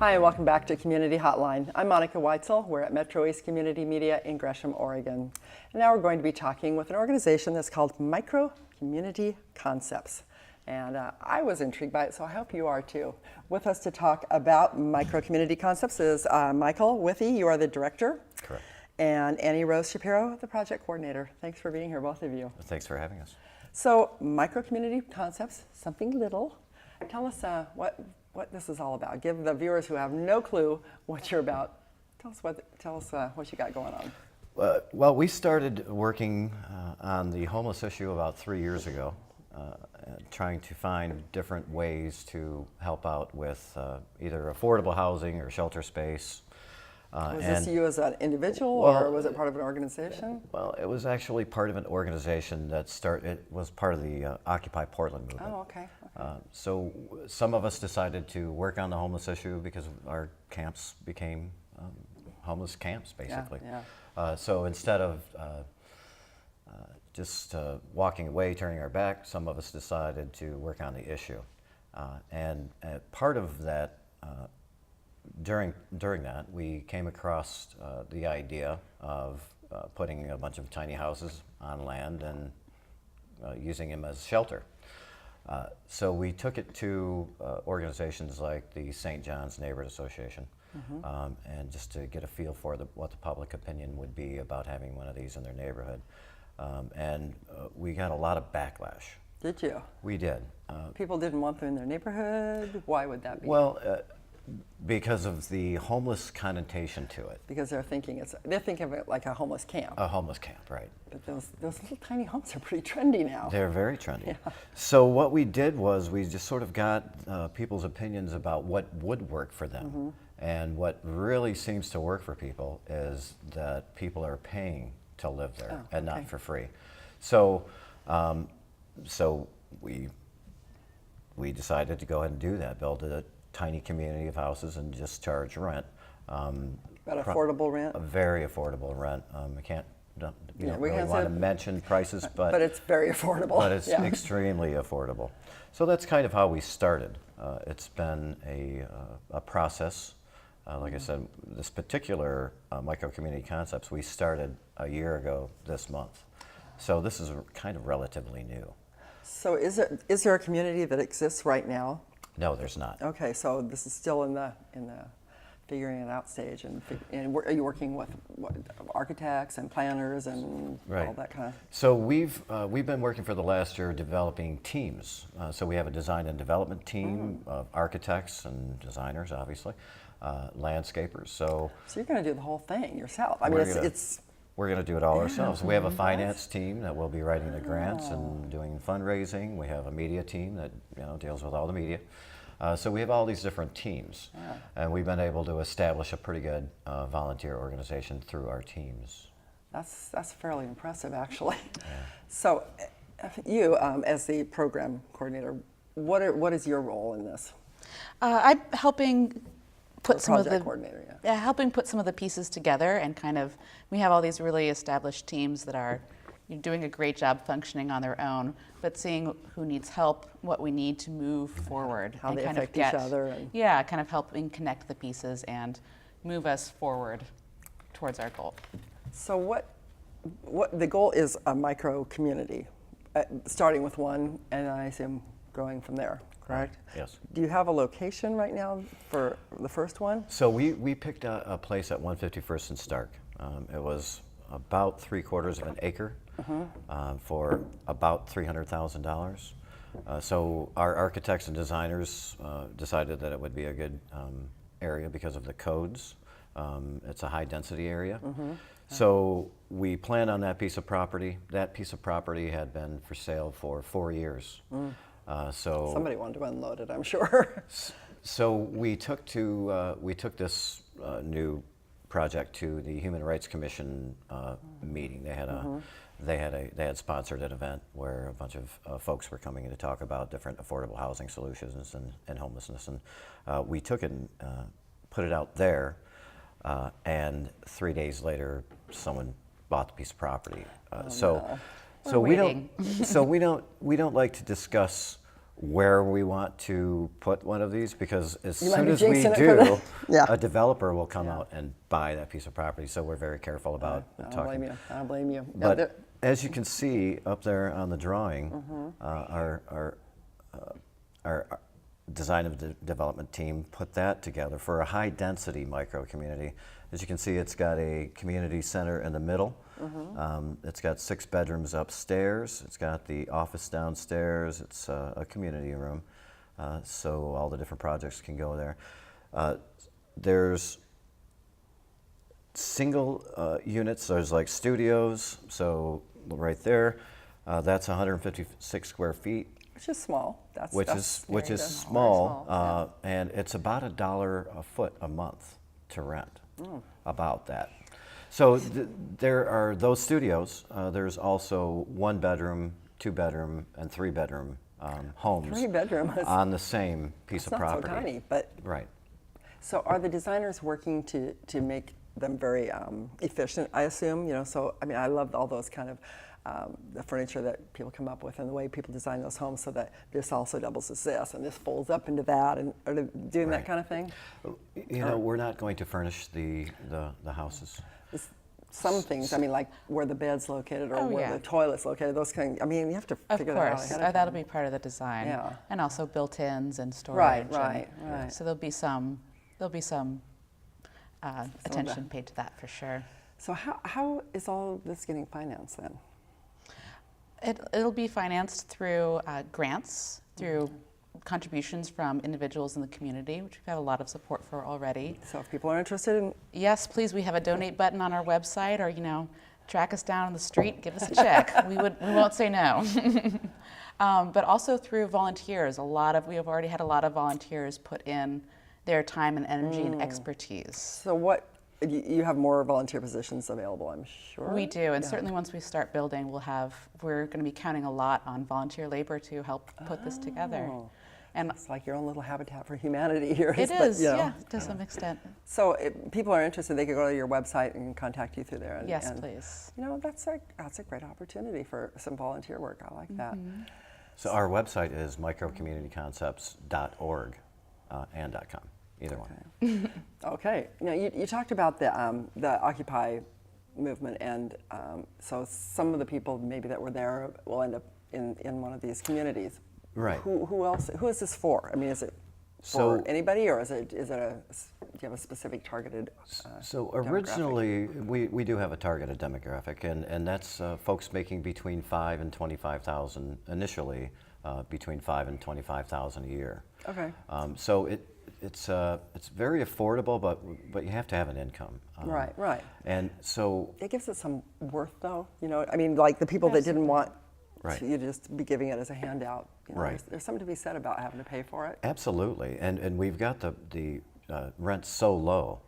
Hi, and welcome back to Community Hotline. I'm Monica Weitzel. We're at MetroEast Community Media in Gresham, Oregon. And now we're going to be talking with an organization that's called Micro Community Concepts. And I was intrigued by it, so I hope you are too. With us to talk about Micro Community Concepts is Michael Withy. You are the director. Correct. And Annie Rose Shapiro, the project coordinator. Thanks for being here, both of you. Thanks for having us. So, Micro Community Concepts, something little. Tell us what this is all about. Give the viewers who have no clue what you're about. Tell us what you got going on. Well, we started working on the homeless issue about 3 years ago, trying to find different ways to help out with either affordable housing or shelter space. Was this you as an individual, or was it part of an organization? Well, it was actually part of an organization it was part of the Occupy Portland movement. Oh, okay. So some of us decided to work on the homeless issue because our camps became homeless camps, basically. Yeah. So instead of just walking away, turning our back, some of us decided to work on the issue. And part of that, during that, we came across the idea of putting a bunch of tiny houses on land and using them as shelter. So we took it to organizations like the St. John's Neighborhood Association, and just to get a feel for what the public opinion would be about having one of these in their neighborhood. And we got a lot of backlash. Did you? We did. People didn't want them in their neighborhood? Why would that be? Well, because of the homeless connotation to it. Because they're thinking of it like a homeless camp. A homeless camp, right. But those little tiny homes are pretty trendy now. They're very trendy. Yeah. So what we did was we just sort of got people's opinions about what would work for them. And what really seems to work for people is that people are paying to live there and not for free. So, so we decided to go ahead and do that, build a tiny community of houses and just charge rent. But affordable rent? A very affordable rent. We don't we really want to mention prices, but it's very affordable. But it's extremely affordable. So that's kind of how we started. It's been a process. Like I said, this particular Micro Community Concepts we started a year ago this month. So this is kind of relatively new. So is there a community that exists right now? No, there's not. Okay, so this is still in the figuring it out stage, and are you working with architects and planners and all that kind of? So we've been working for the last year developing teams. So we have a design and development team of architects and designers, obviously, landscapers. So you're going to do the whole thing yourself. I mean, we're going to do it all ourselves. We have a finance team that will be writing the grants and doing fundraising. We have a media team that deals with all the media. So we have all these different teams, and we've been able to establish a pretty good volunteer organization through our teams. That's fairly impressive, actually. Yeah. So, you as the program coordinator, what is your role in this? I'm helping put some of the coordinator, helping put some of the pieces together, and kind of we have all these really established teams that are doing a great job functioning on their own, but seeing who needs help, what we need to move forward, how and they kind affect of each other, kind of helping connect the pieces and move us forward towards our goal. So what the goal is a micro community, starting with one, and I assume growing from there. Correct? Yes. Do you have a location right now for the first one? So we picked a place at 151st and Stark. It was about 3/4 of an acre for about $300,000. So our architects and designers decided that it would be a good area because of the codes. It's a high density area. So we planned on that piece of property. That piece of property had been for sale for 4 years. So somebody wanted to unload it, I'm sure. So we took this new project to the Human Rights Commission meeting. They had sponsored an event where a bunch of folks were coming in to talk about different affordable housing solutions and homelessness, and we took it and put it out there. And 3 days later, someone bought the piece of property. So we don't like to discuss where we want to put one of these, because as You might soon be as we jinxing it for do, the- Yeah. a developer will come out and buy that piece of property. So we're very careful about I don't talking. blame you. I don't blame you. Yeah, But there- as you can see up there on the drawing, Mm-hmm. Our design and development team put that together for a high density micro community. As you can see, it's got a community center in the middle. It's got 6 bedrooms upstairs. It's got the office downstairs. It's a community room, so all the different projects can go there. There's single units. There's like studios. So right there, that's 156 square feet. which is small. Which That's is very small, small, and it's about $1 a foot a month to rent. About that. So there are those studios. There's also 1 bedroom, 2 bedroom, and 3 bedroom homes 3 bedroom is- on the same piece It's of not property. so tiny, but Right. so are the designers working to make them very efficient, I assume? So I mean, I love all those kind of the furniture that people come up with and the way people design those homes so that this also doubles as this and this folds up into that, and are they doing that Right. kind of thing? We're not going to furnish the houses. Some things, I mean, like where the bed's located or Oh, where yeah. the toilet's located, those kind I mean, you have to Of figure that out course, ahead of that'll time. be part of the design. Yeah. And also built-ins and storage. Right. So there'll be some attention paid to that for sure. So how is all this getting financed then? It'll be financed through grants, through contributions from individuals in the community, which we've had a lot of support for already. So if people are interested in, Yes, please, we have a donate button on our website, or track us down on the street, give us a check. We won't say no. But also through volunteers. We have already had a lot of volunteers put in their time and energy and expertise. so what, you have more volunteer positions available, I'm sure? We do, and certainly once we start building, we're going to be counting a lot on volunteer labor to help put this together. And It's like your own little Habitat for Humanity here. it but, is, you know. yeah, to some extent. So if people are interested, they could go to your website and contact you through there. Yes, and, please. That's a great opportunity for some volunteer work. I like that. So our website is microcommunityconcepts.org and .com, either one. Okay. Now you talked about the Occupy movement, and so some of the people maybe that were there will end up in one of these communities. Right. Who else? Who is this for? I mean, is it for So- anybody, or do you have a specific targeted? So demographic? originally, we do have a targeted demographic, and that's folks making between $5,000 and $25,000 initially, between $5,000 and $25,000 a year. Okay. So it's very affordable, but you have to have an income. Right. And so It gives it some worth, though. I mean, like the people that didn't want Right. you to just be giving it as a handout. Right. There's something to be said about having to pay for it. absolutely, and we've got the rent so low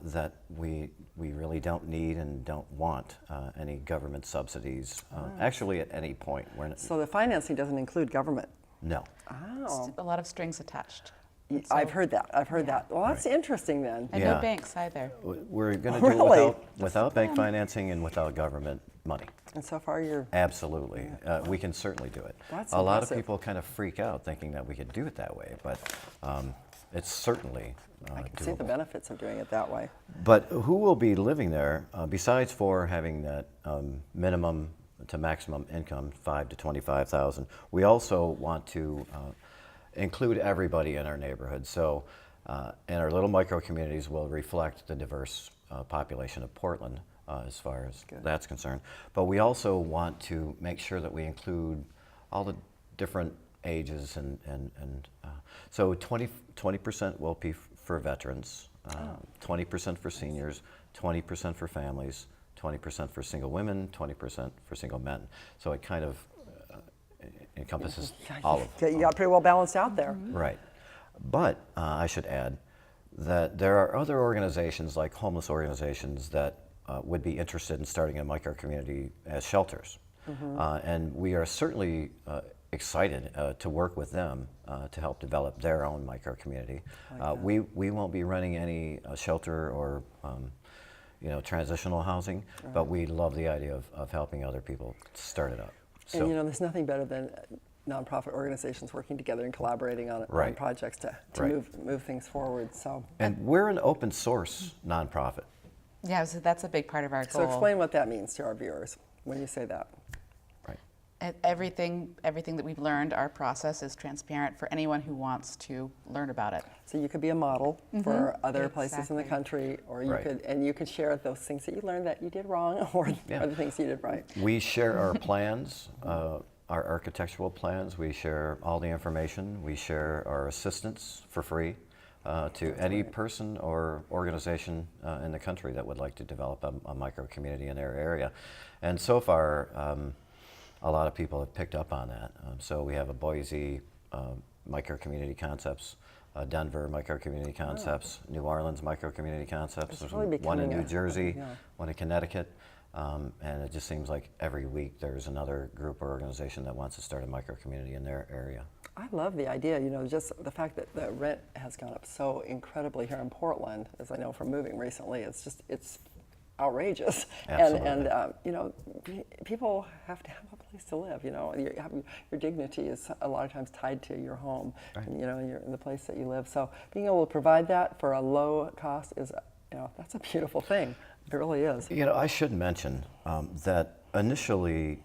that we really don't need and don't want any government subsidies. Actually, at any point, So the financing doesn't include government. no. Oh, A lot of strings attached. I've heard that. Well, that's interesting then. And Yeah. no banks either. We're going to do Really? it without bank financing and without government money. And so far, you're Absolutely. We can certainly do it. That's a lot of impressive. people kind of freak out thinking that we could do it that way, but it's certainly I can see the doable. benefits of doing it that way. But who will be living there, besides for having that minimum to maximum income, $5,000 to $25,000, we also want to include everybody in our neighborhood. So, and our little micro communities will reflect the diverse population of Portland as far as that's concerned. But we also want to make sure that we include all the different ages and so 20% will be for veterans, 20% for seniors, 20% for families, 20% for single women, 20% for single men. So it kind of encompasses all of You got pretty well balanced out there. Right. But I should add that there are other organizations, like homeless organizations, that would be interested in starting a micro community as shelters. And we are certainly excited to work with them to help develop their own micro community. We won't be running any shelter or transitional housing, but we love the idea of helping other people start it up. So, And there's nothing better than nonprofit organizations working together and collaborating on Right. projects to Right. move things forward. So, And we're an open source nonprofit. Yeah, so that's a big part of our goal. so explain what that means to our viewers when you say that. Right. And everything that we've learned, our process is transparent for anyone who wants to learn about it. So you could be a model for other places in the Exactly. country, or you Right. could share those things that you learned that you did wrong, or Yeah. the things you did right. We share our plans, our architectural plans. We share all the information. We share our assistance for free to any person or organization in the country that would like to develop a micro community in their area. And so far, a lot of people have picked up on that. So we have a Boise micro community concepts, Denver micro community concepts, New Orleans micro community concepts. It's There's really one in becoming New Jersey, yeah. one in Connecticut. And it just seems like every week there's another group or organization that wants to start a micro community in their area. I love the idea, just the fact that the rent has gone up so incredibly here in Portland, as I know from moving recently. It's outrageous. Absolutely. And people have to have a place to live, your dignity is a lot of times tied to your home, Right. and, you're in the place that you live. So being able to provide that for a low cost is, that's a beautiful thing. It really is. I should mention that initially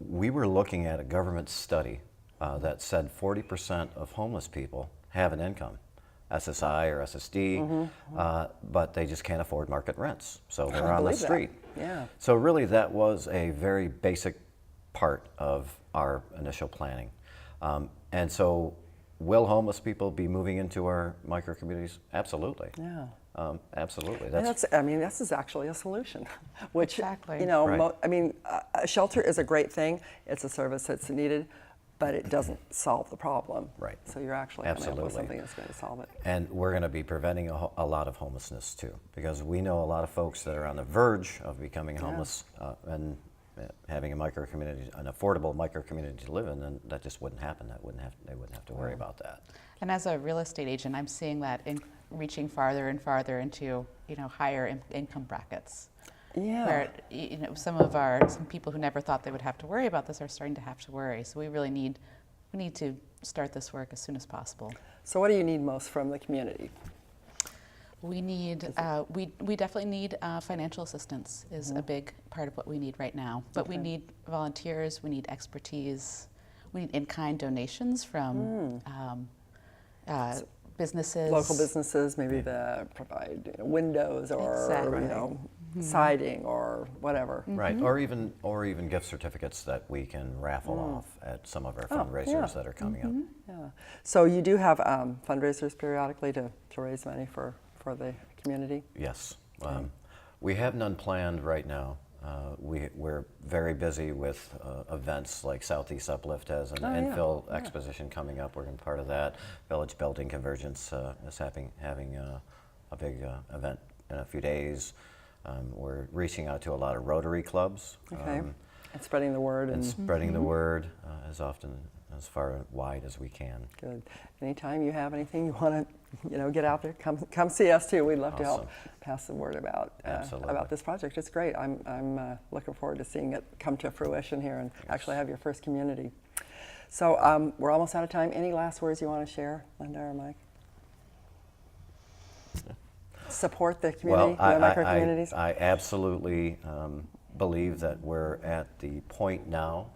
we were looking at a government study that said 40% of homeless people have an income, SSI or SSD, but they just can't afford market rents, so they're on the believe that. street. Yeah. So really that was a very basic part of our initial planning. And so will homeless people be moving into our micro communities? Absolutely. Yeah. Absolutely. And this is actually a solution, which, Exactly. Right. A shelter is a great thing. It's a service that's needed, but it doesn't solve the problem. Right. So you're actually coming up with Absolutely. something that's going to solve it. And we're going to be preventing a lot of homelessness too, because we know a lot of folks that are on the verge of becoming homeless and having a micro community, an affordable micro community to live in, and that just wouldn't happen. They wouldn't have to worry about that. And as a real estate agent, I'm seeing that reaching farther and farther into higher income brackets. Yeah. Where some people who never thought they would have to worry about this are starting to have to worry. So we really need to start this work as soon as possible. So what do you need most from the community? We need we definitely need financial assistance is a big part of what we need right now. But we need volunteers. We need expertise. We need in-kind donations from businesses, Local businesses, maybe that provide windows or Exactly. siding or whatever. Right. Or even gift certificates that we can raffle off at some of our fundraisers that are coming up. Yeah. So you do have fundraisers periodically to raise money for the community? Yes. We have none planned right now. We're very busy with events like Southeast Uplift has an infill exposition coming up. We're going to be part of that. Village Building Convergence is having a big event in a few days. We're reaching out to a lot of Rotary clubs. Okay. And spreading the word. And spreading the word as far wide as we can. Good. Anytime you have anything you want to, get out there, come see us too. We'd love to help pass the word about this project. It's great. I'm looking forward to seeing it come to fruition here and actually have your first community. So we're almost out of time. Any last words you want to share, Linda or Mike? Support the community, the micro communities. I absolutely believe that we're at the point now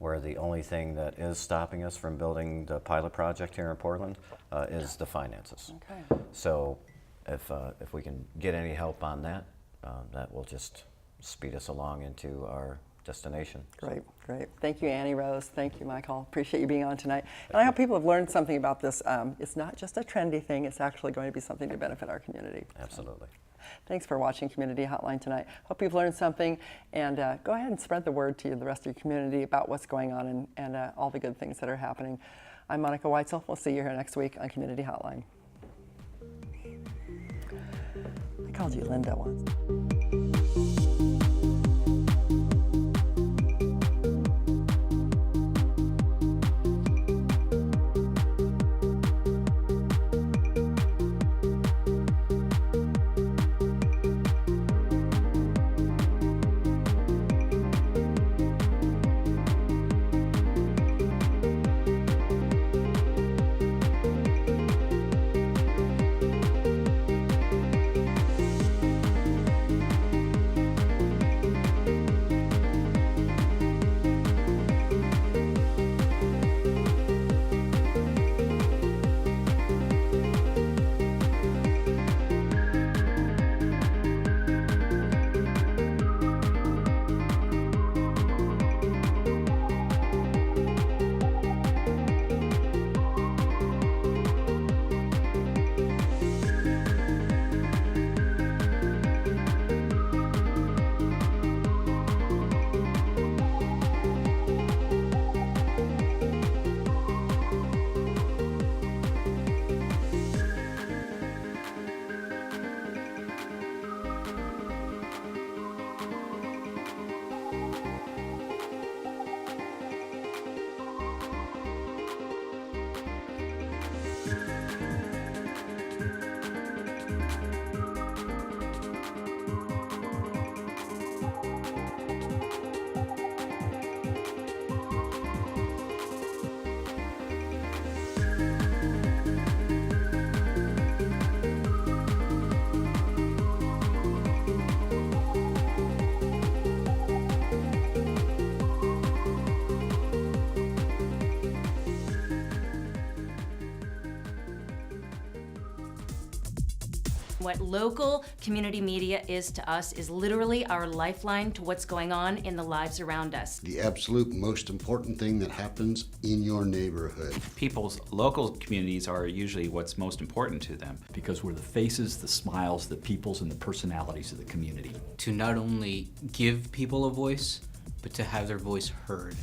where the only thing that is stopping us from building the pilot project here in Portland is the finances. Okay. So if we can get any help on that, that will just speed us along into our destination. Great. Thank you, Annie Rose. Thank you, Michael. Appreciate you being on tonight. And I hope people have learned something about this. It's not just a trendy thing. It's actually going to be something to benefit our community. Absolutely. Thanks for watching Community Hotline tonight. Hope you've learned something, and go ahead and spread the word to the rest of your community about what's going on and all the good things that are happening. I'm Monica Weitzel. We'll see you here next week on Community Hotline. I called you Linda once. What local community media is to us is literally our lifeline to what's going on in the lives around us. The absolute most important thing that happens in your neighborhood. People's local communities are usually what's most important to them. Because we're the faces, the smiles, the peoples, and the personalities of the community. To not only give people a voice, but to have their voice heard.